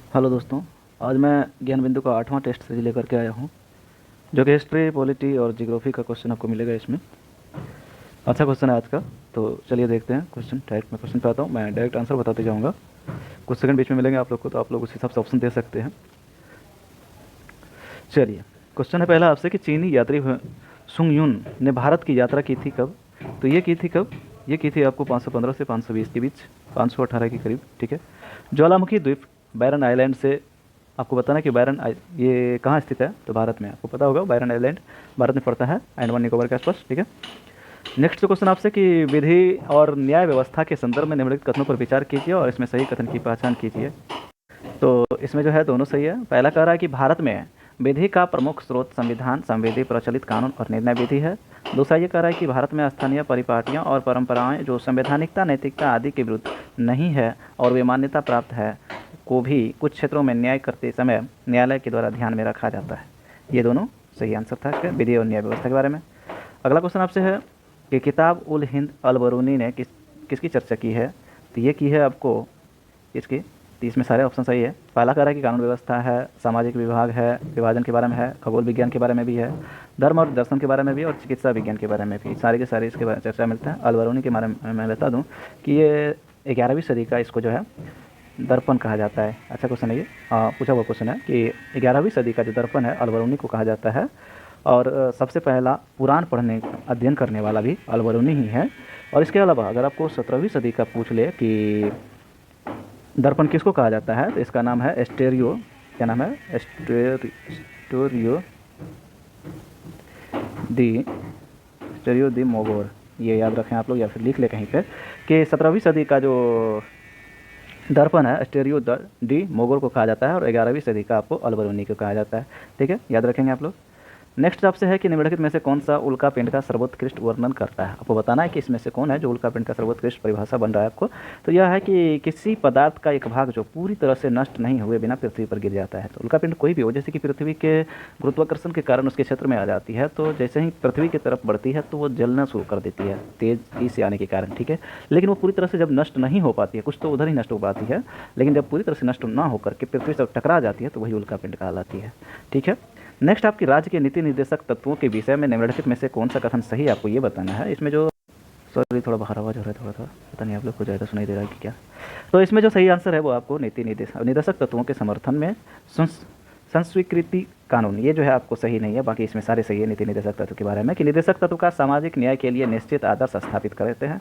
Hello दोस्तों। आज मैं ज्ञान बिंदु का 8वां टेस्ट सीरीज लेकर के आया हूँ, जो कि हिस्ट्री, पॉलिटी और जियोग्राफी का क्वेश्चन आपको मिलेगा इसमें। अच्छा क्वेश्चन है आज का। तो चलिए देखते हैं क्वेश्चन। डायरेक्ट मैं क्वेश्चन पे आता हूँ, मैं डायरेक्ट आंसर बताते जाऊँगा। कुछ सेकंड बीच में मिलेंगे आप लोग को, तो आप लोग उस हिसाब से ऑप्शन दे सकते हैं। चलिए, क्वेश्चन है पहला आपसे कि चीनी यात्री सुंग यून ने भारत की यात्रा की थी कब? तो ये की थी कब? ये की थी आपको 515 से 520 के बीच, 518 के करीब। ठीक है। ज्वालामुखी द्वीप बैरन आइलैंड से आपको बताना है कि ये कहाँ स्थित है। तो भारत में, आपको पता होगा बैरन आइलैंड भारत में पड़ता है, अंडमान निकोबार के आसपास। ठीक है। नेक्स्ट क्वेश्चन आपसे कि विधि और न्याय व्यवस्था के संदर्भ में निम्नलिखित कथनों पर विचार कीजिए और इसमें सही कथन की पहचान कीजिए। तो इसमें जो है दोनों सही है। पहला कह रहा है कि भारत में विधि का प्रमुख स्रोत संविधान, संविधि, प्रचलित कानून और निर्णय विधि है। दूसरा ये कह रहा है कि भारत में स्थानीय परिपाटियाँ और परंपराएं जो संवैधानिकता, नैतिकता आदि के विरुद्ध नहीं है और वे मान्यता प्राप्त है, को भी कुछ क्षेत्रों में न्याय करते समय न्यायालय के द्वारा ध्यान में रखा जाता है। ये दोनों सही आंसर था इसका, विधि और न्याय व्यवस्था के बारे में। अगला क्वेश्चन आपसे है कि किताब उल हिंद अल बरूनी ने किसकी चर्चा की है? तो ये की है आपको इसकी। तो इसमें सारे ऑप्शन सही है। पहला कह रहा है कि कानून व्यवस्था है, सामाजिक विभाग है, विभाजन के बारे में है, खगोल विज्ञान के बारे में भी है, धर्म और दर्शन के बारे में भी, और चिकित्सा विज्ञान के बारे में भी। सारे के सारे इसके बारे में चर्चा मिलता है। अल बरूनी के बारे में मैं बता दूं कि ये 11वीं सदी का इसको जो है दर्पण कहा जाता है। अच्छा क्वेश्चन है ये, पूछा हुआ क्वेश्चन है कि 11वीं सदी का जो दर्पण है अल बरूनी को कहा जाता है। और सबसे पहला पुराण पढ़ने अध्ययन करने वाला भी अल बरूनी ही है। और इसके अलावा अगर आपको 17वीं सदी का पूछ ले कि दर्पण किसको कहा जाता है, तो इसका नाम है एस्टेरियो। क्या नाम है? एस्टोरियो दी एस्टेरियो दी मोगोर। ये याद रखें आप लोग, या फिर लिख ले कहीं पे कि 17वीं सदी का जो दर्पण है एस्टेरियो डी मोगोर को कहा जाता है, और 11वीं सदी का आपको अल बरूनी को कहा जाता है। ठीक है, याद रखेंगे आप लोग। नेक्स्ट आपसे है कि निम्नलिखित में से कौन सा उल्का पिंड का सर्वोत्कृष्ट वर्णन करता है? आपको बताना है कि इसमें से कौन है जो उल्का पिंड का सर्वोत्कृष्ट परिभाषा बन रहा है आपको। तो यह है कि किसी पदार्थ का एक भाग जो पूरी तरह से नष्ट नहीं हुए बिना पृथ्वी पर गिर जाता है। तो उल्का पिंड कोई भी हो, जैसे कि पृथ्वी के गुरुत्वाकर्षण के कारण उसके क्षेत्र में आ जाती है, तो जैसे ही पृथ्वी की तरफ बढ़ती है तो वो जलना शुरू कर देती है तेज से आने के कारण। ठीक है, लेकिन वो पूरी तरह से जब नष्ट नहीं हो पाती है, कुछ तो उधर ही नष्ट हो पाती है, लेकिन जब पूरी तरह से नष्ट ना होकर के पृथ्वी से टकरा जाती है तो वही उल्का पिंड कहलाती है। ठीक है। नेक्स्ट आपकी राज्य के नीति निर्देशक तत्वों के विषय में निम्नलिखित में से कौन सा कथन सही है, आपको ये बताना है। इसमें जो, सॉरी थोड़ा बाहर आवाज़ हो रहा है, थोड़ा पता नहीं आप लोग को ज़्यादा सुनाई दे रहा है कि क्या। तो इसमें जो सही आंसर है वो आपको नीति निर्देशक तत्वों के समर्थन में संस्वीकृति कानून, ये जो है आपको सही नहीं है। बाकी इसमें सारे सही है नीति निर्देशक तत्व के बारे में कि निर्देशक तत्व का सामाजिक न्याय के लिए निश्चित आदर्श स्थापित करते हैं,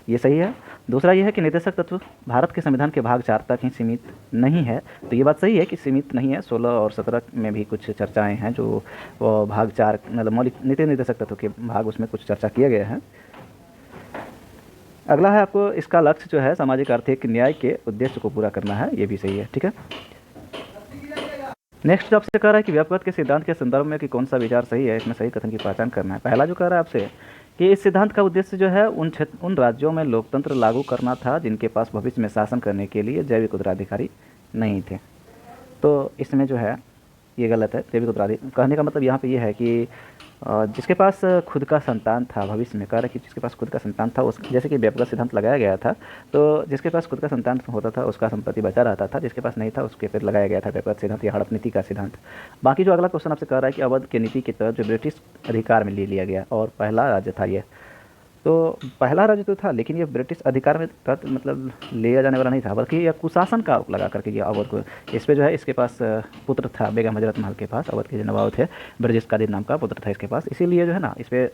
ये सही है। दूसरा ये है कि निर्देशक तत्व भारत के संविधान के भाग 4 तक ही सीमित नहीं है, तो ये बात सही है कि सीमित नहीं है। 16 और 17 में भी कुछ चर्चाएँ हैं जो भाग 4 मतलब मौलिक नीति निर्देशक तत्व के भाग, उसमें कुछ चर्चा किया गया है। अगला है आपको इसका लक्ष्य जो है सामाजिक आर्थिक न्याय के उद्देश्य को पूरा करना है, ये भी सही है। ठीक है। नेक्स्ट आपसे कह रहा है कि व्यापकता के सिद्धांत के संदर्भ में कि कौन सा विचार सही है, इसमें सही कथन की पहचान करना है। पहला जो कह रहा है आपसे कि इस सिद्धांत का उद्देश्य जो है उन राज्यों में लोकतंत्र लागू करना था जिनके पास भविष्य में शासन करने के लिए जैविक उत्तराधिकारी नहीं थे। तो इसमें जो है ये गलत है। जैविक उत्तराधिकारी कहने का मतलब यहाँ पे ये है कि जिसके पास खुद का संतान था, भविष्य में कह रहा है कि जिसके पास खुद का संतान था, उस जैसे कि व्यापक सिद्धांत लगाया गया था, तो जिसके पास खुद का संतान होता था उसका संपत्ति बचा रहता था, जिसके पास नहीं था उसके फिर लगाया गया था व्यापक सिद्धांत या हड़प नीति का सिद्धांत। बाकी जो अगला क्वेश्चन आपसे कह रहा है कि अवध की नीति के तहत जो ब्रिटिश अधिकार में ले लिया गया और पहला राज्य था ये, तो पहला राज्य तो था लेकिन ये ब्रिटिश अधिकार में तहत मतलब लिया जाने वाला नहीं था, बल्कि यह कुशासन का आरोप लगा करके ये अवध को, इस पर जो है इसके पास पुत्र था बेगम हजरत महल के पास, अवध के जो नवाब थे ब्रजेश कादिर नाम का पुत्र था इसके पास, इसीलिए जो है ना इस पर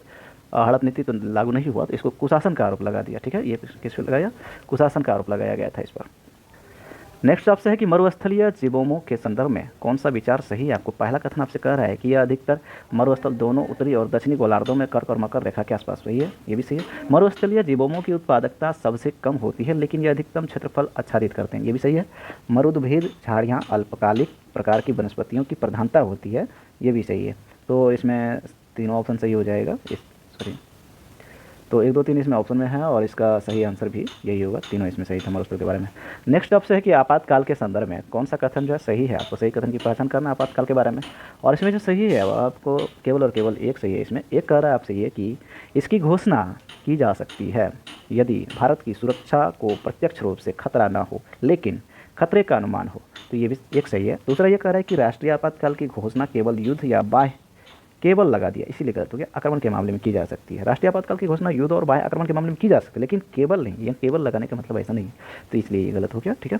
हड़प नीति तो लागू नहीं हुआ, तो इसको कुशासन का आरोप लगा दिया। ठीक है, ये किस पे लगाया? कुशासन का आरोप लगाया गया था इस पर। नेक्स्ट आपसे है कि मरुस्थलीय जीवोमों के संदर्भ में कौन सा विचार सही है। आपको पहला कथन आपसे कह रहा है कि यह अधिकतर मरुस्थल दोनों उत्तरी और दक्षिणी गोलार्धों में कर्क और मकर रेखा के आसपास सही है, ये भी सही है। मरुस्थलीय जीवोमों की उत्पादकता सबसे कम होती है लेकिन यह अधिकतम क्षेत्रफल आच्छादित करते हैं, ये भी सही है। मरुद्भिद झाड़ियाँ अल्पकालिक प्रकार की वनस्पतियों की प्रधानता होती है, ये भी सही है। तो इसमें तीनों ऑप्शन सही हो जाएगा। सॉरी, तो 1 2 3 इसमें ऑप्शन में है और इसका सही आंसर भी यही होगा, तीनों इसमें सही था मरुस्थल के बारे में। नेक्स्ट आपसे है कि आपातकाल के संदर्भ में कौन सा कथन जो है सही है, आपको सही कथन की पहचान करना है आपातकाल के बारे में। और इसमें जो सही है वो आपको केवल और केवल एक सही है। इसमें एक कह रहा है आपसे ये कि इसकी घोषणा की जा सकती है यदि भारत की सुरक्षा को प्रत्यक्ष रूप से खतरा न हो, लेकिन खतरे का अनुमान हो, तो ये भी एक सही है। दूसरा ये कह रहा है कि राष्ट्रीय आपातकाल की घोषणा केवल युद्ध या बाह्य केवल लगा दिया, इसीलिए गलत हो गया, आक्रमण के मामले में की जा सकती है। राष्ट्रीय आपातकाल की घोषणा युद्ध और बाह्य आक्रमण के मामले में की जा सकती है, लेकिन केवल नहीं, ये केवल लगाने का मतलब ऐसा नहीं, तो इसलिए ये गलत हो गया। ठीक है,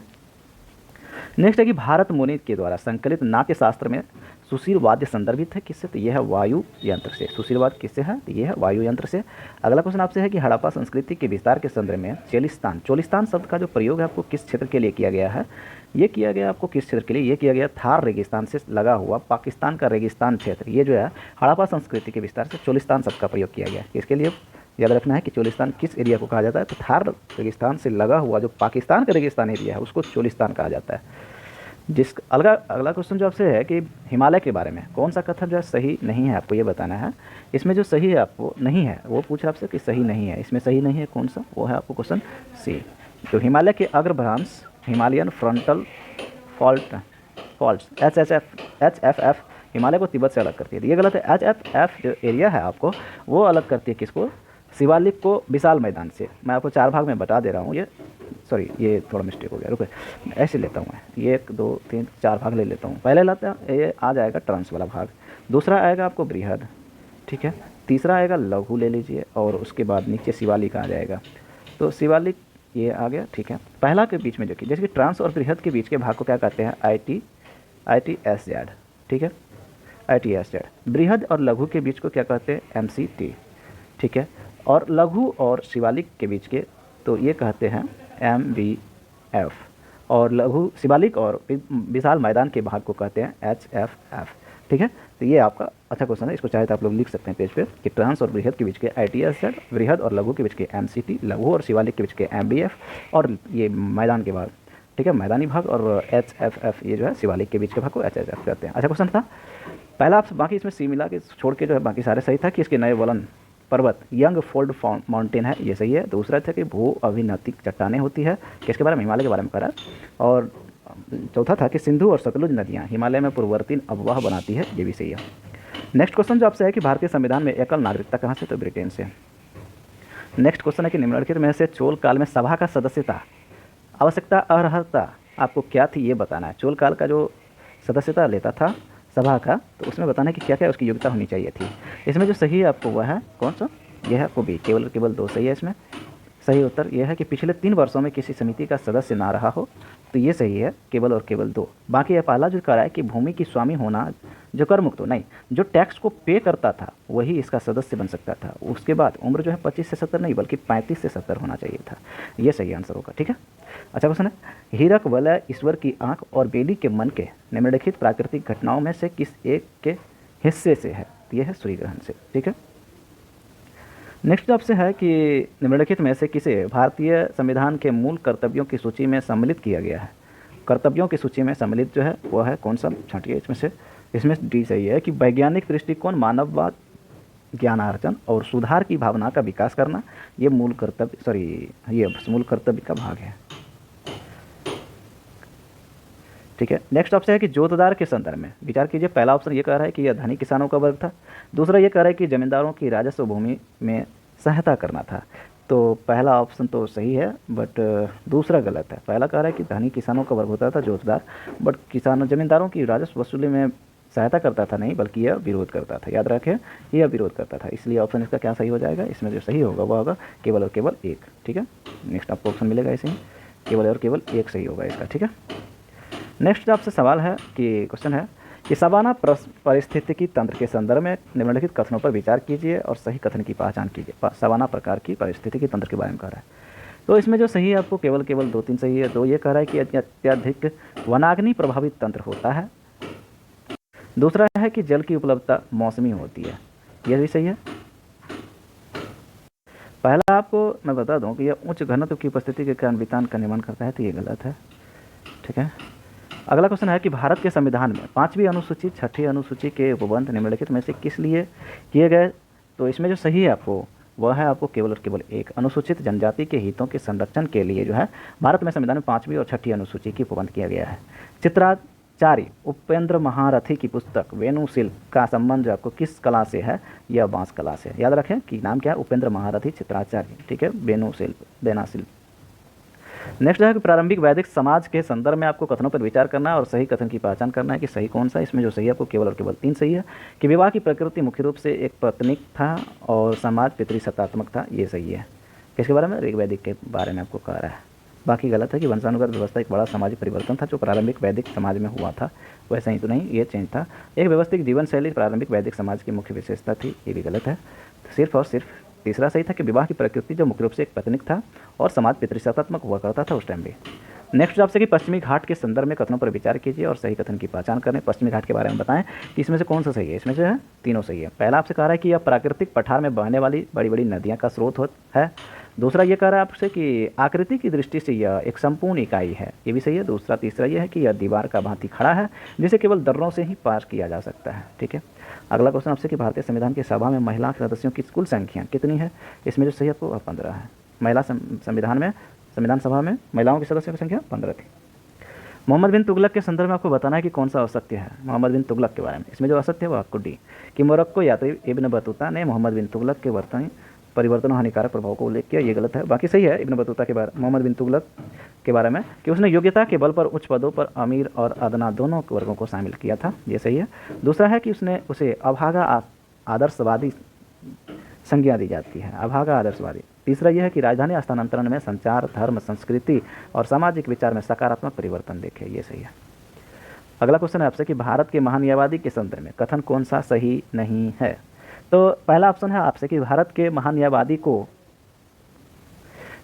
नेक्स्ट है कि भारत मुनि के द्वारा संकलित नाट्य शास्त्र में सुशील वाद्य संदर्भित है किससे, तो यह है वायु यंत्र से। सुशील वाद्य किससे है, तो यह है वायु यंत्र से। अगला क्वेश्चन आपसे है कि हड़प्पा संस्कृति के विस्तार के संदर्भ में चोलिस्तान, चोलिस्तान शब्द का जो प्रयोग है आपको किस क्षेत्र के लिए किया गया है, ये किया गया आपको किस क्षेत्र के लिए, ये किया गया थार रेगिस्तान से लगा हुआ पाकिस्तान का रेगिस्तान क्षेत्र, ये जो है हड़प्पा संस्कृति के विस्तार से चोलिस्तान शब्द का प्रयोग किया गया है। इसके लिए याद रखना है कि चोलिस्तान किस एरिया को कहा जाता है, तो थार रेगिस्तान से लगा हुआ जो पाकिस्तान का रेगिस्तान एरिया है उसको चोलिस्तान कहा जाता है। अगला क्वेश्चन जो आपसे है कि हिमालय के बारे में कौन सा कथन जो है सही नहीं है, आपको ये बताना है। इसमें जो सही है आपको नहीं है वो पूछ रहा आपसे कि सही नहीं है, इसमें सही नहीं है कौन सा, वो है आपको क्वेश्चन सी। तो हिमालय के अग्रभ्रांश Himalayan frontal fault HFF Himalaya को तिब्बत से अलग करती है, ये गलत है। HFF जो एरिया है आपको वो अलग करती है किसको, शिवालिक को विशाल मैदान से। मैं आपको 4 भाग में बता दे रहा हूँ, ये थोड़ा मिस्टेक हो गया, रुको ऐसे लेता हूँ मैं, 1 2 3 4 भाग ले लेता हूँ। पहले लाते हैं ये आ जाएगा ट्रांस वाला भाग, दूसरा आएगा आपको बृहद, ठीक है, तीसरा आएगा लघु ले लीजिए, और उसके बाद नीचे शिवालिक आ जाएगा। तो शिवालिक ये आ गया, ठीक है। पहला के बीच में जो कि जैसे कि ट्रांस और बृहद के बीच के भाग को क्या कहते हैं, ITSZ, ठीक है, ITSZ। बृहद और लघु के बीच को क्या कहते हैं, MCT, ठीक है। और लघु और शिवालिक के बीच के तो ये कहते हैं MBF, और लघु शिवालिक और विशाल मैदान के भाग को कहते हैं HFF, ठीक है। तो ये आपका अच्छा क्वेश्चन है, इसको चाहे तो आप लोग लिख सकते हैं पेज पे कि ट्रांस और बृहद के बीच के ITSZ, बृहद और लघु के बीच के MCT, लघु और शिवालिक के बीच के MBF, और ये मैदान के भाग, ठीक है, मैदानी भाग, और HFF ये जो है शिवालिक के बीच के भाग को HFF कहते हैं। अच्छा क्वेश्चन था पहला, आप बाकी इसमें सी मिला के छोड़ के जो है बाकी सारे सही था कि इसके नए वलन पर्वत यंग फोल्ड माउंटेन है, ये सही है। दूसरा था कि भू अभिनतिक चट्टानें होती है, किसके बारे में, हिमालय के बारे में करा। और चौथा था कि सिंधु और सतलुज नदियाँ हिमालय में पूर्ववर्ती अववाह बनाती है, ये भी सही है। नेक्स्ट क्वेश्चन जो आपसे है कि भारतीय संविधान में एकल नागरिकता कहाँ से, तो ब्रिटेन से। नेक्स्ट क्वेश्चन है कि निम्नलिखित में से चोल काल में सभा का सदस्यता आवश्यकता अर्हता आपको क्या थी, ये बताना है। चोल काल का जो सदस्यता लेता था सभा का, तो उसमें बताना है कि क्या क्या उसकी योग्यता होनी चाहिए थी। इसमें जो सही है आपको वह है कौन सा, यह है आपको बी, केवल 2 सही है। इसमें सही उत्तर यह है कि पिछले 3 वर्षों में किसी समिति का सदस्य ना रहा हो, तो ये सही है, केवल 2। बाकी यह पहला जो कह रहा है कि भूमि की स्वामी होना जो कर मुक्त हो, नहीं, जो टैक्स को पे करता था वही इसका सदस्य बन सकता था। उसके बाद उम्र जो है 25 से 70 नहीं बल्कि 35 से 70 होना चाहिए था, ये सही आंसर होगा, ठीक है। अच्छा क्वेश्चन है, हीरक वलय ईश्वर की आंख और बेली के मन के निम्नलिखित प्राकृतिक घटनाओं में से किस एक के हिस्से से है, तो यह है सूर्य ग्रहण से, ठीक है। नेक्स्ट आपसे है कि निम्नलिखित में से किसे भारतीय संविधान के मूल कर्तव्यों की सूची में सम्मिलित किया गया है। कर्तव्यों की सूची में सम्मिलित जो है वह है कौन सा, छांटिए इसमें से। इसमें डी सही है कि वैज्ञानिक दृष्टिकोण, मानववाद, ज्ञानार्जन और सुधार की भावना का विकास करना, ये मूल कर्तव्य का भाग है, ठीक है। नेक्स्ट ऑप्शन है कि जोतदार के संदर्भ में विचार कीजिए। पहला ऑप्शन ये कह रहा है कि यह धनी किसानों का वर्ग था। दूसरा ये कह रहा है कि जमींदारों की राजस्व भूमि में सहायता करना था। तो पहला ऑप्शन तो सही है, बट दूसरा गलत है। पहला कह रहा है कि धनी किसानों का वर्ग होता था जोतदार, बट जमींदारों की राजस्व वसूली में सहायता करता था नहीं, बल्कि यह विरोध करता था। याद रखें, यह विरोध करता था, इसलिए ऑप्शन इसका क्या सही हो जाएगा, इसमें जो सही होगा वह होगा केवल और केवल 1, ठीक है। नेक्स्ट आपको ऑप्शन मिलेगा ऐसे ही, केवल और केवल 1 सही होगा इसका, ठीक है। नेक्स्ट आपसे सवाल है कि क्वेश्चन है कि सवाना पारिस्थितिकी तंत्र के संदर्भ में निम्नलिखित कथनों पर विचार कीजिए और सही कथन की पहचान कीजिए। सवाना प्रकार की पारिस्थितिकी तंत्र के बारे में कह रहा है, तो इसमें जो सही है आपको केवल 2-3 सही है। 2 ये कह रहा है कि अत्यधिक वनाग्नि प्रभावित तंत्र होता है। दूसरा है कि जल की उपलब्धता मौसमी होती है, यह भी सही है। पहला आपको मैं बता दूं कि यह उच्च घनत्व की उपस्थिति के कारण वितान का निर्माण करता है, तो ये गलत है, ठीक है। अगला क्वेश्चन है कि भारत के संविधान में 5वीं अनुसूची 6ठी अनुसूची के उपबंध निम्नलिखित में से किस लिए किए गए, तो इसमें जो सही है आपको वह है आपको केवल और केवल 1, अनुसूचित जनजाति के हितों के संरक्षण के लिए जो है भारत में संविधान में 5वीं और 6ठी अनुसूची की उपबंध किया गया है। चित्राचार्य उपेंद्र महारथी की पुस्तक वेणुशिल्प का संबंध आपको किस कला से है, यह बांस कला से। याद रखें कि नाम क्या है, उपेंद्र महारथी चित्राचार्य, ठीक है, वेणुशिल्प, वेनाशिल्प। नेक्स्ट जो है कि प्रारंभिक वैदिक समाज के संदर्भ में आपको कथनों पर विचार करना है और सही कथन की पहचान करना है कि सही कौन सा है। इसमें जो सही है आपको केवल और केवल 3 सही है कि विवाह की प्रकृति मुख्य रूप से एक पत्निक था और समाज पितृसत्तात्मक था, ये सही है। किसके बारे में? ऋग वैदिक के बारे में आपको कह रहा है। बाकी गलत है कि वंशानुगत व्यवस्था एक बड़ा सामाजिक परिवर्तन था जो प्रारंभिक वैदिक समाज में हुआ था, वैसा ही तो नहीं, ये चेंज था। एक व्यवस्थित जीवन शैली प्रारंभिक वैदिक समाज की मुख्य विशेषता थी, ये भी गलत है। तो सिर्फ और सिर्फ तीसरा सही था कि विवाह की प्रकृति जो मुख्य रूप से एक पत्निक था और समाज पितृसत्तात्मक हुआ करता था उस टाइम भी। नेक्स्ट आपसे कि पश्चिमी घाट के संदर्भ में कथनों पर विचार कीजिए और सही कथन की पहचान करें। पश्चिमी घाट के बारे में बताएं कि इसमें से कौन सा सही है। इसमें जो है तीनों सही है। पहला आपसे कह रहा है कि यह प्राकृतिक पठार में बहने वाली बड़ी बड़ी नदियाँ का स्रोत है। दूसरा ये कह रहा है आपसे कि आकृति की दृष्टि से यह एक संपूर्ण इकाई है, ये भी सही है। दूसरा तीसरा यह है कि यह दीवार का भांति खड़ा है जिसे केवल दर्रों से ही पार किया जा सकता है। ठीक है, अगला क्वेश्चन आपसे कि भारतीय संविधान की सभा में महिला सदस्यों की कुल संख्या कितनी है। इसमें जो सही आपको 15 है। महिला संविधान सभा में महिलाओं की सदस्यों की संख्या 15 थी। मोहम्मद बिन तुगलक के संदर्भ में आपको बताना है कि कौन सा असत्य है मोहम्मद बिन तुगलक के बारे में। इसमें जो असत्य है वो आपको डी कि मोरक्को यात्री इब्न बतूता ने मोहम्मद बिन तुगलक के परिवर्तन हानिकारक प्रभाव को उल्लेख किया, ये गलत है। बाकी सही है इब्न बतूता के बारे मोहम्मद बिन तुगलक के बारे में कि उसने योग्यता के बल पर उच्च पदों पर अमीर और अदना दोनों वर्गों को शामिल किया था, ये सही है। दूसरा है कि उसने उसे अभागा आदर्शवादी संज्ञा दी जाती है, अभागा आदर्शवादी। तीसरा यह है कि राजधानी स्थानांतरण में संचार, धर्म, संस्कृति और सामाजिक विचार में सकारात्मक परिवर्तन देखे, ये सही है। अगला क्वेश्चन है आपसे कि भारत के महान्यायवादी के संदर्भ में कथन कौन सा सही नहीं है। तो पहला ऑप्शन है आपसे कि भारत के महान्यायवादी को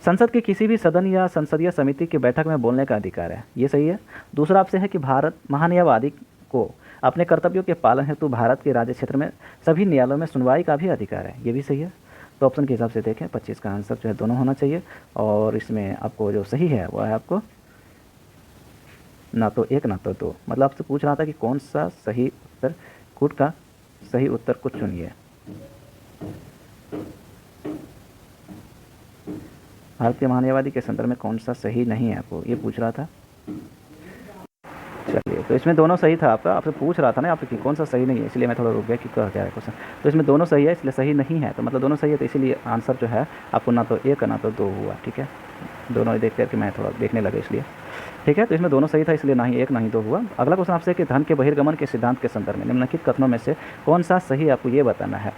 संसद के किसी भी सदन या संसदीय समिति की बैठक में बोलने का अधिकार है, ये सही है। दूसरा आपसे है कि भारत महान्यायवादी को अपने कर्तव्यों के पालन हेतु भारत के राज्य क्षेत्र में सभी न्यायालयों में सुनवाई का भी अधिकार है, ये भी सही है। तो ऑप्शन के हिसाब से देखें 25 का आंसर जो है दोनों होना चाहिए और इसमें आपको जो सही है वह है आपको ना तो एक ना तो दो। मतलब आपसे पूछ रहा था कि कौन सा सही उत्तर, कूट का सही उत्तर को चुनिए। भारतीय महान्यायवादी के संदर्भ में कौन सा सही नहीं है आपको ये पूछ रहा था। चलिए, तो इसमें दोनों सही था आपका, आपसे पूछ रहा था ना आपसे कि कौन सा सही नहीं है, इसलिए मैं थोड़ा रुक गया कि क्या है क्वेश्चन। तो इसमें दोनों सही है, इसलिए सही नहीं है, तो मतलब दोनों सही है, तो इसीलिए आंसर जो है आपको ना तो एक ना तो दो हुआ। ठीक है, दोनों देख करके मैं थोड़ा देखने लगा इसलिए। ठीक है, तो इसमें दोनों सही था, इसलिए ना ही एक ना ही दो हुआ। अगला क्वेश्चन आपसे कि धन के बहिर्गमन के सिद्धांत के संदर्भ में निम्नलिखित कथनों में से कौन सा सही आपको ये बताना है।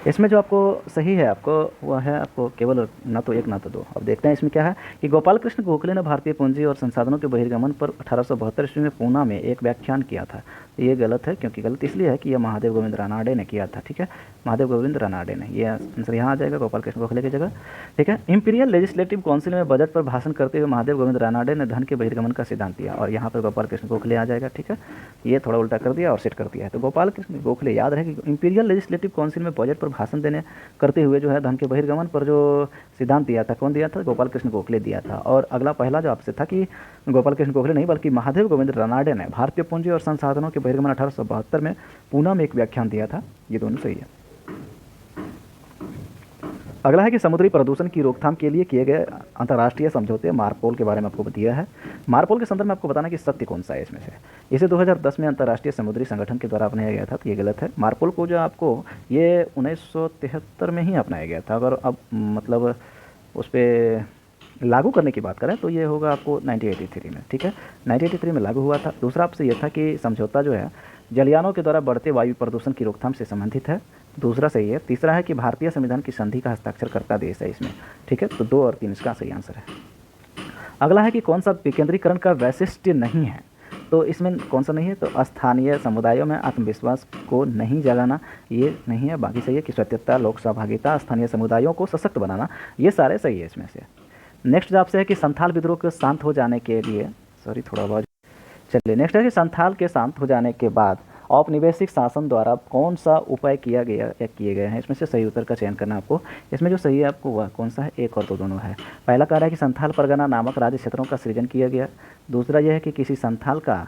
इसमें जो आपको सही है आपको वह है आपको केवल ना तो एक ना तो दो। अब देखते हैं इसमें क्या है कि गोपाल कृष्ण गोखले ने भारतीय पूंजी और संसाधनों के बहिर्गमन पर 1872 ईस्वी में पूना में एक व्याख्यान किया था। ये गलत है, क्योंकि गलत इसलिए है कि यह महादेव गोविंद रानाडे ने किया था। ठीक है, महादेव गोविंद रानाडे ने, ये आंसर यहाँ आ जाएगा गोपाल कृष्ण गोखले की जगह। ठीक है, इंपीरियल लेजिस्लेटिव काउंसिल में बजट पर भाषण करते हुए महादेव गोविंद रानाडे ने धन के बहिर्गमन का सिद्धांत दिया और यहाँ पर गोपाल कृष्ण गोखले आ जाएगा। ठीक है, ये थोड़ा उल्टा कर दिया और सेट कर दिया है। तो गोपाल कृष्ण गोखले याद रहे कि इंपीरियल लेजिस्लेटिव काउंसिल में बजट पर भाषण देने करते हुए जो है धन के बहिर्गमन पर जो सिद्धांत दिया था, कौन दिया था? गोपाल कृष्ण गोखले दिया था। और अगला पहला जो आपसे था कि गोपाल कृष्ण गोखले नहीं बल्कि महादेव गोविंद रानाडे ने भारतीय पूंजी और संसाधनों के बहिर्गमन 1872 में पूना में एक व्याख्यान दिया था, ये दोनों सही है। अगला है कि समुद्री प्रदूषण की रोकथाम के लिए किए गए अंतर्राष्ट्रीय समझौते मार्पोल के बारे में आपको दिया है। मार्पोल के संदर्भ में आपको बताना कि सत्य कौन सा है इसमें से। इसे 2010 में अंतर्राष्ट्रीय समुद्री संगठन के द्वारा अपनाया गया था, तो ये गलत है। मार्पोल को जो आपको ये 1973 में ही अपनाया गया था। अगर अब मतलब उस पर लागू करने की बात करें तो ये होगा आपको 1983 में। ठीक है, 1983 में लागू हुआ था। दूसरा आपसे यह था कि समझौता जो है जलयानों के द्वारा बढ़ते वायु प्रदूषण की रोकथाम से संबंधित है, दूसरा सही है। तीसरा है कि भारतीय संविधान की संधि का हस्ताक्षर करता देश है इसमें। ठीक है, तो 2 और 3 इसका सही आंसर है। अगला है कि कौन सा विकेंद्रीकरण का वैशिष्ट्य नहीं है। तो इसमें कौन सा नहीं है? तो स्थानीय समुदायों में आत्मविश्वास को नहीं जगाना, ये नहीं है। बाकी सही है कि स्वायत्तता, लोक सहभागिता, स्थानीय समुदायों को सशक्त बनाना, ये सारे सही है इसमें से। नेक्स्ट आपसे है कि संथाल विद्रोह के शांत हो जाने के लिए थोड़ा बहुत चलिए। नेक्स्ट है कि संथाल के शांत हो जाने के बाद औपनिवेशिक शासन द्वारा कौन सा उपाय किया गया या किए गए हैं। इसमें से सही उत्तर का चयन करना आपको। इसमें जो सही है आपको वह कौन सा है? 1 और 2 दोनों है। पहला कह रहा है कि संथाल परगना नामक राज्य क्षेत्रों का सृजन किया गया। दूसरा यह है कि किसी संथाल का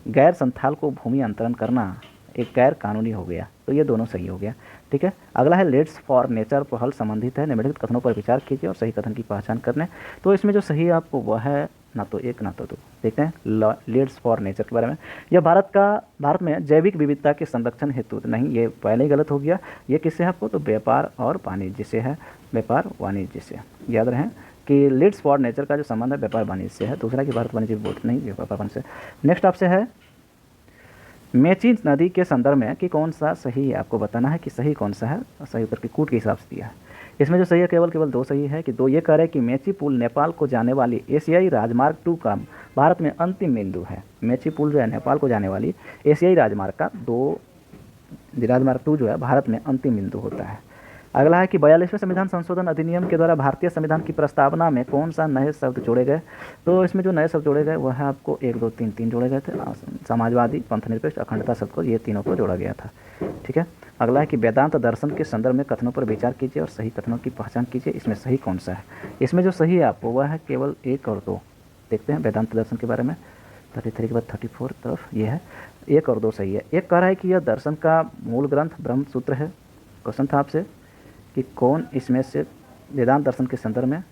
गैर संथाल को भूमि अंतरण करना एक गैर कानूनी हो गया, तो ये दोनों सही हो गया। ठीक है, अगला है लीड्स फॉर नेचर पहल संबंधित है। निम्नलिखित कथनों पर विचार कीजिए और सही कथन की पहचान करने। तो इसमें जो सही है आपको वह है ना तो 1 ना तो 2। देखते हैं लीड्स फॉर नेचर के बारे में। यह भारत में जैविक विविधता के संरक्षण हेतु नहीं, ये पहले ही गलत हो गया। ये किससे है आपको? तो व्यापार और वाणिज्य से है, व्यापार वाणिज्य से। याद रहे कि लीड्स फॉर नेचर का जो संबंध है व्यापार वाणिज्य से है, दूसरा कि भारत वाणिज्य बोर्ड नहीं व्यापार वाणिज्य से। नेक्स्ट आपसे है मेची नदी के संदर्भ में कि कौन सा सही है, आपको बताना है कि सही कौन सा है। सही उत्तर की कूट के हिसाब से दिया है। इसमें जो सही है केवल दो सही है कि दो ये कह रहे हैं कि मेची पुल नेपाल को जाने वाली एशियाई राजमार्ग 2 का भारत में अंतिम बिंदु है। मेची पुल जो है नेपाल को जाने वाली एशियाई राजमार्ग का राजमार्ग 2 जो है भारत में अंतिम बिंदु होता है। अगला है कि 42वें संविधान संशोधन अधिनियम के द्वारा भारतीय संविधान की प्रस्तावना में कौन सा नए शब्द जोड़े गए। तो इसमें जो नए शब्द जोड़े गए वह है आपको 1 2 3 3 जोड़े गए थे। समाजवादी, पंथनिरपेक्ष, अखंडता शब्द को, ये तीनों को जोड़ा गया था। ठीक है। अगला है कि वेदांत दर्शन के संदर्भ में कथनों पर विचार कीजिए और सही कथनों की पहचान कीजिए। इसमें सही कौन सा है। इसमें जो सही है आपको वह है केवल 1 और 2। देखते हैं वेदांत दर्शन के बारे में 33 के बाद 34 तरफ ये है 1 और 2 सही है। एक कह रहा है कि यह दर्शन का मूल ग्रंथ ब्रह्मसूत्र है। क्वेश्चन था आपसे कि कौन इसमें से वेदांत दर्शन के संदर्भ में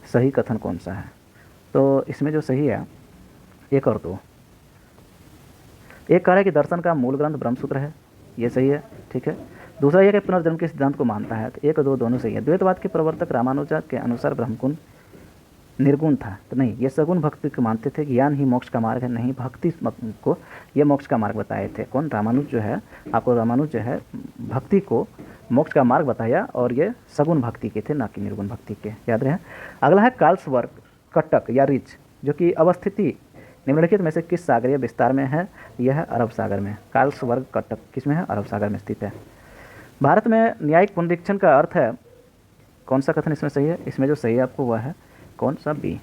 सही कथन कौन सा है। तो इसमें जो सही है 1 और 2। एक कह रहा है कि दर्शन का मूल ग्रंथ ब्रह्मसूत्र है, ये सही है। ठीक है। दूसरा यह कि पुनर्जन्म के सिद्धांत को मानता है, तो 1 और 2 दोनों सही है। द्वैतवाद के प्रवर्तक रामानुजा के अनुसार ब्रह्मकुंड निर्गुण था, तो नहीं, ये सगुण भक्ति को मानते थे। ज्ञान ही मोक्ष का मार्ग है, नहीं, भक्ति को ये मोक्ष का मार्ग बताए थे। कौन? रामानुज जो है, आपको रामानुज जो है भक्ति को मोक्ष का मार्ग बताया और ये सगुण भक्ति के थे, ना कि निर्गुण भक्ति के, याद रहे। अगला है कार्लसवर्ग कटक या रिच, जो कि अवस्थिति निम्नलिखित में से किस सागरीय विस्तार में है। यह है अरब सागर में। कार्लसवर्ग कटक किस में है? अरब सागर में स्थित है। भारत में न्यायिक पुनरीक्षण का अर्थ है, कौन सा कथन इसमें सही है। इसमें जो सही है आपको वह है कौन सा? B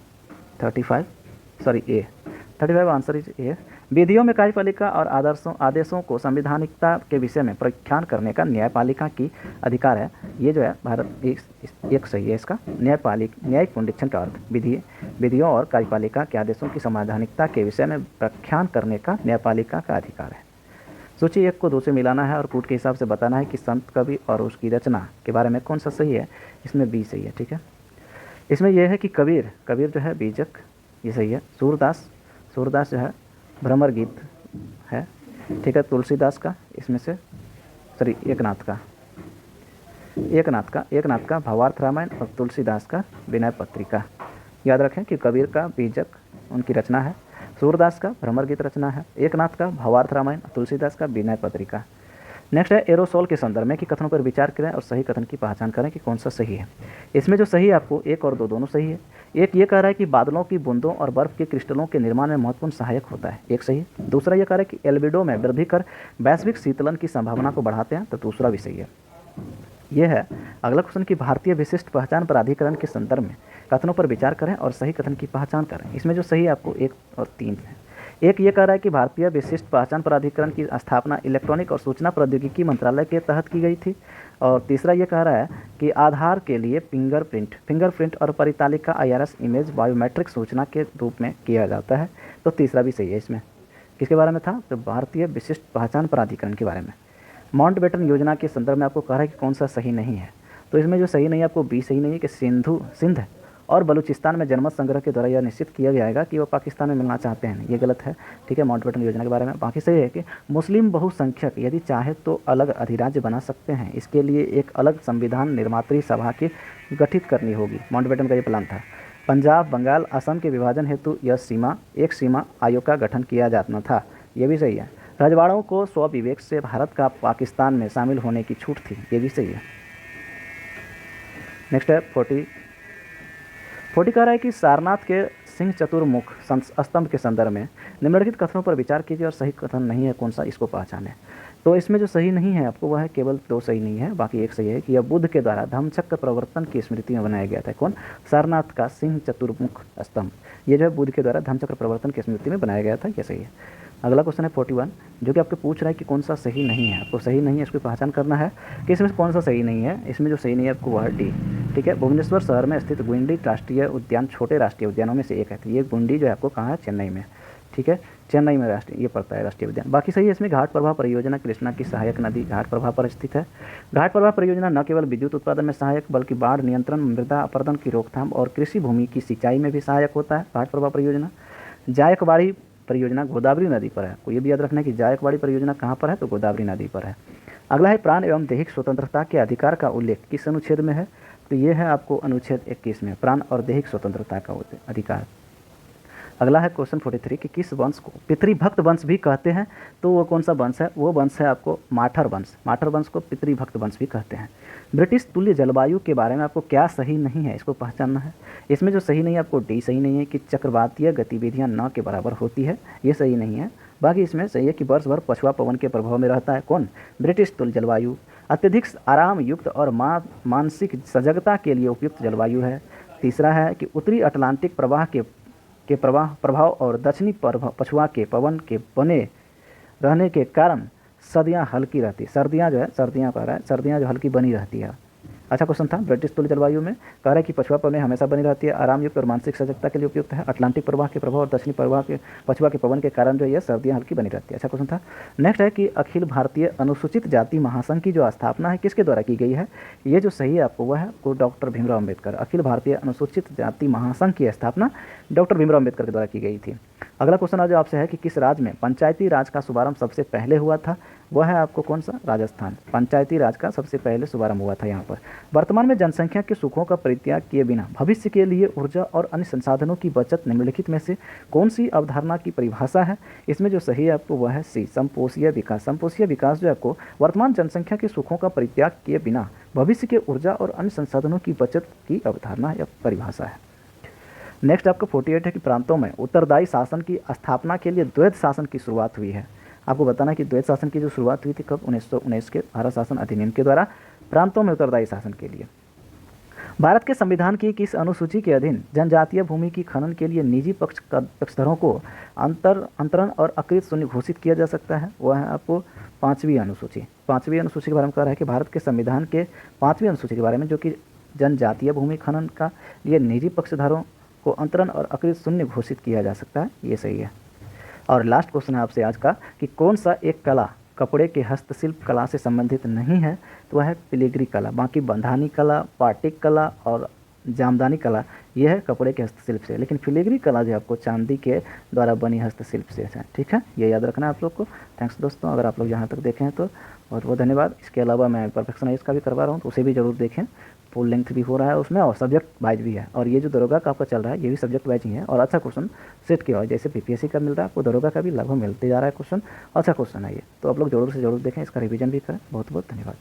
35 A 35 answer is A. विधियों में कार्यपालिका और आदेशों को संवैधानिकता के विषय में प्रख्यान करने का न्यायपालिका की अधिकार है। ये जो है भारत एक सही है इसका। न्यायिक पुनरीक्षण का अर्थ विधियों और कार्यपालिका के आदेशों की संवैधानिकता के विषय में प्रख्यान करने का न्यायपालिका का अधिकार है। सूची 1 को 2 से मिलाना है और कूट के हिसाब से बताना है कि संत कवि और उसकी रचना के बारे में कौन सा सही है। इसमें बी सही है। ठीक है। इसमें यह है कि कबीर जो है बीजक, ये सही है। सूरदास जो है भ्रमर गीत है। ठीक है। तुलसीदास का इसमें से एकनाथ का भावार्थ रामायण और तुलसीदास का विनय पत्रिका। याद रखें कि कबीर का बीजक उनकी रचना है, सूरदास का भ्रमर गीत रचना है, एकनाथ का भावार्थ रामायण, तुलसीदास का विनय पत्रिका। नेक्स्ट है एरोसोल के संदर्भ में कि कथनों पर विचार करें और सही कथन की पहचान करें कि कौन सा सही है। इसमें जो सही है आपको 1 और 2 दोनों सही है। एक ये कह रहा है कि बादलों की बूंदों और बर्फ के क्रिस्टलों के निर्माण में महत्वपूर्ण सहायक होता है, एक सही है। दूसरा ये कह रहा है कि एल्बिडो में वृद्धि कर वैश्विक शीतलन की संभावना को बढ़ाते हैं, तो दूसरा भी सही है। यह है अगला क्वेश्चन कि भारतीय विशिष्ट पहचान प्राधिकरण के संदर्भ में कथनों पर विचार करें और सही कथन की पहचान करें। इसमें जो सही है आपको 1 और 3 है। एक ये कह रहा है कि भारतीय विशिष्ट पहचान प्राधिकरण की स्थापना इलेक्ट्रॉनिक और सूचना प्रौद्योगिकी मंत्रालय के तहत की गई थी। और तीसरा ये कह रहा है कि आधार के लिए फिंगरप्रिंट और परितालिका IRS इमेज बायोमेट्रिक सूचना के रूप में किया जाता है, तो तीसरा भी सही है। इसमें किसके बारे में था? तो भारतीय विशिष्ट पहचान प्राधिकरण के बारे में। माउंटबेटन योजना के संदर्भ में आपको कह रहा है कि कौन सा सही नहीं है, तो इसमें जो सही नहीं है आपको बी सही नहीं है कि सिंध और बलूचिस्तान में जनमत संग्रह के द्वारा यह निश्चित किया जाएगा कि वो पाकिस्तान में मिलना चाहते हैं, ये गलत है। ठीक है। माउंटबेटन योजना के बारे में बाकी सही है कि मुस्लिम बहुसंख्यक यदि चाहे तो अलग अधिराज्य बना सकते हैं, इसके लिए एक अलग संविधान निर्मात्री सभा की गठित करनी होगी। माउंटबेटन का ये प्लान था। पंजाब, बंगाल, असम के विभाजन हेतु यह एक सीमा आयोग का गठन किया जाना था, ये भी सही है। रजवाड़ों को स्वविवेक से भारत का पाकिस्तान में शामिल होने की छूट थी, ये भी सही है। नेक्स्ट है 40 कह रहा है कि सारनाथ के सिंह चतुर्मुख स्तंभ के संदर्भ में निम्नलिखित कथनों पर विचार कीजिए और सही कथन नहीं है कौन सा, इसको पहचाने। तो इसमें जो सही नहीं है आपको वह है केवल 2 सही नहीं है, बाकी 1 सही है कि यह बुद्ध के द्वारा धम्मचक्र प्रवर्तन की स्मृति में बनाया गया था। कौन? सारनाथ का सिंह चतुर्मुख स्तंभ, ये जो है बुद्ध के द्वारा धम्मचक्र प्रवर्तन की स्मृति में बनाया गया था, यह सही है। अगला क्वेश्चन है 41 जो कि आपको पूछ रहा है कि कौन सा सही नहीं है। आपको सही नहीं है इसकी पहचान करना है कि इसमें कौन सा सही नहीं है। इसमें जो सही नहीं है आपको वह डी। ठीक है। भुवनेश्वर शहर में स्थित गुंडी राष्ट्रीय उद्यान छोटे राष्ट्रीय उद्यानों में से एक है, तो ये गुंडी जो है आपको कहाँ है? चेन्नई में। ठीक है। चेन्नई में ये पड़ता है राष्ट्रीय उद्यान। बाकी सही है। इसमें घाट प्रवाह परियोजना कृष्णा की सहायक नदी घाट प्रवाह पर स्थित है। घाट प्रवाह परियोजना न केवल विद्युत उत्पादन में सहायक बल्कि बाढ़ नियंत्रण, मृदा अपरदन की रोकथाम और कृषि भूमि की सिंचाई में भी सहायक होता है। घाट प्रवाह परियोजना जायकवाड़ी परियोजना गोदावरी नदी पर है, को ये भी याद रखना है कि जायकवाड़ी परियोजना कहाँ पर है? तो गोदावरी नदी पर है। अगला है प्राण एवं दैहिक स्वतंत्रता के अधिकार का उल्लेख किस अनुच्छेद में है? तो ये है आपको अनुच्छेद 21 में प्राण और दैहिक स्वतंत्रता का अधिकार। अगला है क्वेश्चन 43 कि किस वंश को पितृभक्त वंश भी कहते हैं, तो वो कौन सा वंश है? वो वंश है आपको माठर वंश। माठर वंश को पितृभक्त वंश भी कहते हैं। ब्रिटिश तुल्य जलवायु के बारे में आपको क्या सही नहीं है, इसको पहचानना है। इसमें जो सही नहीं है आपको डी सही नहीं है कि चक्रवातीय गतिविधियां न के बराबर होती है, ये सही नहीं है। बाकी इसमें सही है कि वर्ष भर पछुआ पवन के प्रभाव में रहता है। कौन? ब्रिटिश तुल्य जलवायु। अत्यधिक आराम युक्त और मानसिक सजगता के लिए उपयुक्त जलवायु है। तीसरा है कि उत्तरी अटलांटिक प्रवाह के प्रभाव और दक्षिणी पछुआ के पवन के बने रहने के कारण सर्दियाँ हल्की रहती, सर्दियाँ जो हल्की बनी रहती है। अच्छा क्वेश्चन था। ब्रिटिश तुल्य जलवायु में कह रहा है कि पछुआ पवन हमेशा बनी रहती है, आराम युक्त और मानसिक सजगता के लिए उपयुक्त है। अटलांटिक प्रवाह के प्रभाव और दक्षिणी पछुआ के पवन के कारण जो है सर्दियाँ हल्की बनी रहती है। अच्छा क्वेश्चन था। नेक्स्ट है कि अखिल भारतीय अनुसूचित जाति महासंघ की जो स्थापना है किसके द्वारा की गई है? ये जो सही है आपको वह है आपको डॉक्टर भीमराव अम्बेडकर। अखिल भारतीय अनुसूचित जाति महासंघ की स्थापना डॉक्टर भीमराव अम्बेडकर के द्वारा की गई थी। अगला क्वेश्चन आज आपसे है कि किस राज्य में पंचायती राज का शुभारंभ सबसे पहले हुआ था? वह है आपको कौन सा? राजस्थान। पंचायती राज का सबसे पहले शुभारंभ हुआ था यहाँ पर। वर्तमान में जनसंख्या के सुखों का परित्याग किए बिना भविष्य के लिए ऊर्जा और अन्य संसाधनों की बचत निम्नलिखित में से कौन सी अवधारणा की परिभाषा है? इसमें जो सही है आपको वह है सी, समपोषीय विकास। समपोषीय विकास जो आपको वर्तमान जनसंख्या के सुखों का परित्याग किए बिना भविष्य के ऊर्जा और अन्य संसाधनों की बचत की अवधारणा या परिभाषा है। नेक्स्ट आपका 48 है कि प्रांतों में उत्तरदायी शासन की स्थापना के लिए द्वैध शासन की शुरुआत हुई है। आपको बताना है कि द्वैध शासन की जो शुरुआत हुई थी कब? 1919 के भारत शासन अधिनियम के द्वारा प्रांतों में उत्तरदायी शासन के लिए। भारत के संविधान की किस अनुसूची के अधीन जनजातीय भूमि की खनन के लिए निजी पक्षधरों को अंतरण और अकृत शून्य घोषित किया जा सकता है? वह है आपको 5वीं अनुसूची। 5वीं अनुसूची के बारे में कह रहा है कि भारत के संविधान के 5वीं अनुसूची के बारे में जो कि जनजातीय भूमि खनन का लिए निजी पक्षधरों को अंतरण और अकृत शून्य घोषित किया जा सकता है, ये सही है। और लास्ट क्वेश्चन है आपसे आज का कि कौन सा एक कला कपड़े के हस्तशिल्प कला से संबंधित नहीं है? तो वह है फिलिग्री कला। बाकी बंधानी कला, पाटिक कला और जामदानी कला यह है कपड़े के हस्तशिल्प से, लेकिन फिलिग्री कला जो आपको चांदी के द्वारा बनी हस्तशिल्प से है। ठीक है, ये याद रखना है आप लोग को। थैंक्स दोस्तों, अगर आप लोग यहाँ तक देखें तो बहुत बहुत धन्यवाद। इसके अलावा मैं परफेक्शनाइज का भी करवा रहा हूँ, तो उसे भी जरूर देखें। फुल लेंथ भी हो रहा है उसमें और सब्जेक्ट वाइज भी है। और ये जो दरोगा का आपका चल रहा है ये भी सब्जेक्ट वाइज ही है और अच्छा क्वेश्चन सेट किया हुआ है। जैसे पीपीएससी का मिल रहा है आपको दरोगा का भी लगभग मिलते जा रहा है क्वेश्चन, अच्छा क्वेश्चन है ये। तो आप लोग जरूर से जरूर देखें, इसका रिवीजन भी करें। बहुत बहुत धन्यवाद।